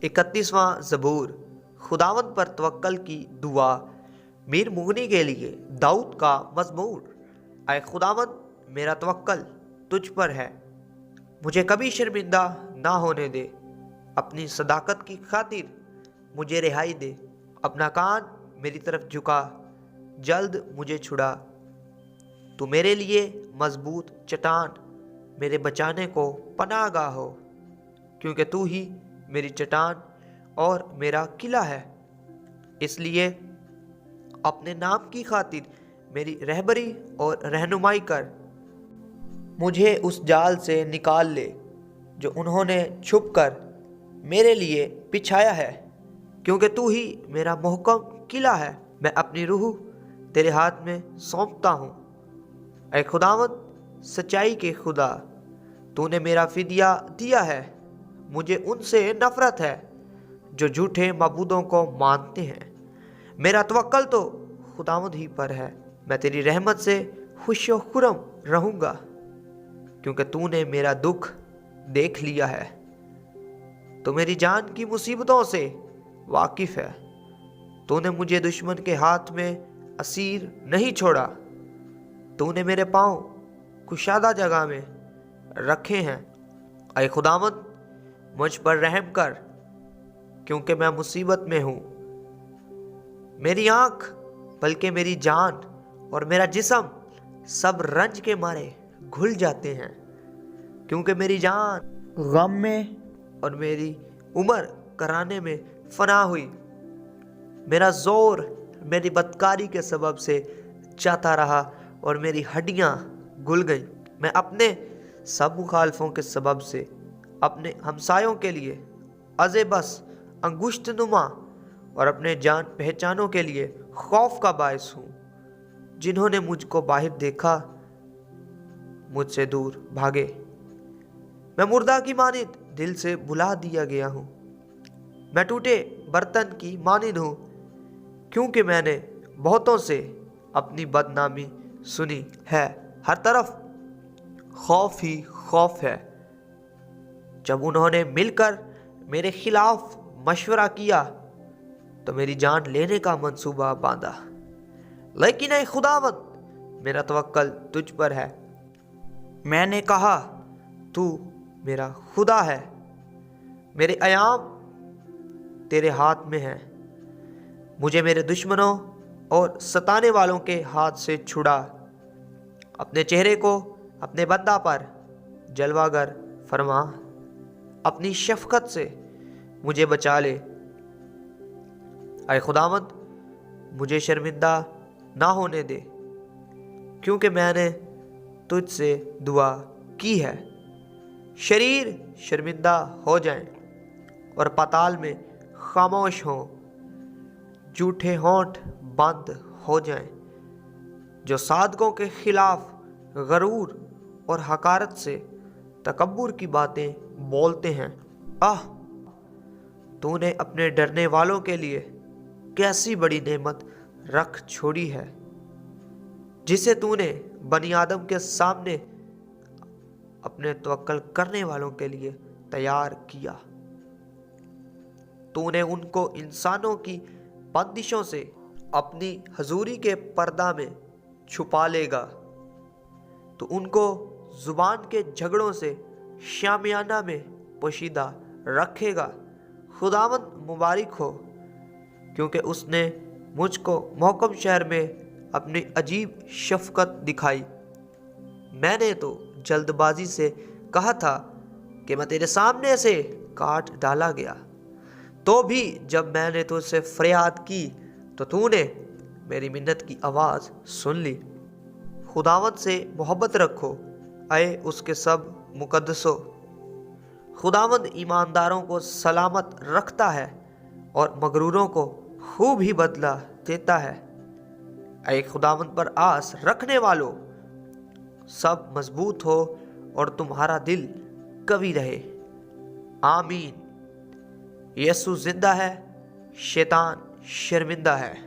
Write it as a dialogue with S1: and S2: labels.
S1: इकतीसवां ज़बूर। खुदावंद पर तवक्कल की दुआ। मीर मुगनी के लिए दाऊद का मज़मूर। ऐ खुदावंद, मेरा तवक्कल तुझ पर है, मुझे कभी शर्मिंदा ना होने दे। अपनी सदाकत की खातिर मुझे रिहाई दे। अपना कान मेरी तरफ झुका, जल्द मुझे छुड़ा। तू मेरे लिए मजबूत चट्टान, मेरे बचाने को पनाहगाह हो, क्योंकि तू ही मेरी चट्टान और मेरा किला है। इसलिए अपने नाम की खातिर मेरी रहबरी और रहनुमाई कर। मुझे उस जाल से निकाल ले जो उन्होंने छुप कर मेरे लिए बिछाया है, क्योंकि तू ही मेरा मुहकम किला है। मैं अपनी रूह तेरे हाथ में सौंपता हूँ। ऐ खुदावंद, सच्चाई के खुदा, तूने मेरा फिदिया दिया है। मुझे उनसे नफरत है जो झूठे मबूदों को मानते हैं। मेरा तवक्कल तो खुदावंद ही पर है। मैं तेरी रहमत से खुशो खुरम रहूँगा, क्योंकि तूने मेरा दुख देख लिया है। तो मेरी जान की मुसीबतों से वाकिफ़ है। तूने मुझे दुश्मन के हाथ में असीर नहीं छोड़ा। तूने मेरे पाँव कुशादा जगह में रखे हैं। ऐ खुदावंद, मुझ पर रहम कर, क्योंकि मैं मुसीबत में हूँ। मेरी आँख बल्कि मेरी जान और मेरा जिस्म सब रंज के मारे घुल जाते हैं, क्योंकि मेरी जान गम में और मेरी उम्र कराने में फना हुई। मेरा जोर मेरी बदकारी के सबब से जाता रहा और मेरी हड्डियाँ घुल गईं। मैं अपने सब मुखालफों के सबब से अपने हमसायों के लिए अज़ेबस अंगुश्त नुमा और अपने जान पहचानों के लिए खौफ का बायस हूँ। जिन्होंने मुझको बाहर देखा मुझसे दूर भागे। मैं मुर्दा की मानिंद दिल से भुला दिया गया हूँ। मैं टूटे बर्तन की मानिंद हूँ, क्योंकि मैंने बहुतों से अपनी बदनामी सुनी है। हर तरफ खौफ ही खौफ है। जब उन्होंने मिलकर मेरे खिलाफ मशवरा किया तो मेरी जान लेने का मंसूबा बांधा। लेकिन ऐ खुदावंद, मेरा तवक्कल तुझ पर है। मैंने कहा, तू मेरा खुदा है। मेरे अयाम तेरे हाथ में है। मुझे मेरे दुश्मनों और सताने वालों के हाथ से छुड़ा। अपने चेहरे को अपने बंदा पर जलवागर फरमा। अपनी शफकत से मुझे बचा ले। ऐ खुदावंद, मुझे शर्मिंदा ना होने दे, क्योंकि मैंने तुझसे दुआ की है। शरीर शर्मिंदा हो जाएं और पाताल में खामोश हों। झूठे होंठ बंद हो जाएं, जो सादकों के खिलाफ गरूर और हकारत से तकब्बुर की बातें बोलते हैं। आह, तूने अपने डरने वालों के लिए कैसी बड़ी नेमत रख छोड़ी है, जिसे तूने बनी आदम के सामने अपने तवक्कल करने वालों के लिए तैयार किया। तूने उनको इंसानों की बंदिशों से अपनी हजूरी के पर्दा में छुपा लेगा। तो उनको जुबान के झगड़ों से शामियाना में पोशीदा रखेगा। खुदावंद मुबारक हो, क्योंकि उसने मुझको मोहकम शहर में अपनी अजीब शफकत दिखाई। मैंने तो जल्दबाजी से कहा था कि मैं तेरे सामने से काट डाला गया, तो भी जब मैंने तुझसे फरियाद की तो तूने मेरी मिन्नत की आवाज़ सुन ली। खुदावंद से मोहब्बत रखो, ऐ उसके सब मुकद्दसों। खुदावंद ईमानदारों को सलामत रखता है और मगरूरों को खूब ही बदला देता है। ऐ खुदावंद पर आस रखने वालों, सब मजबूत हो और तुम्हारा दिल कवी रहे। आमीन। यीशु जिंदा है, शैतान शर्मिंदा है।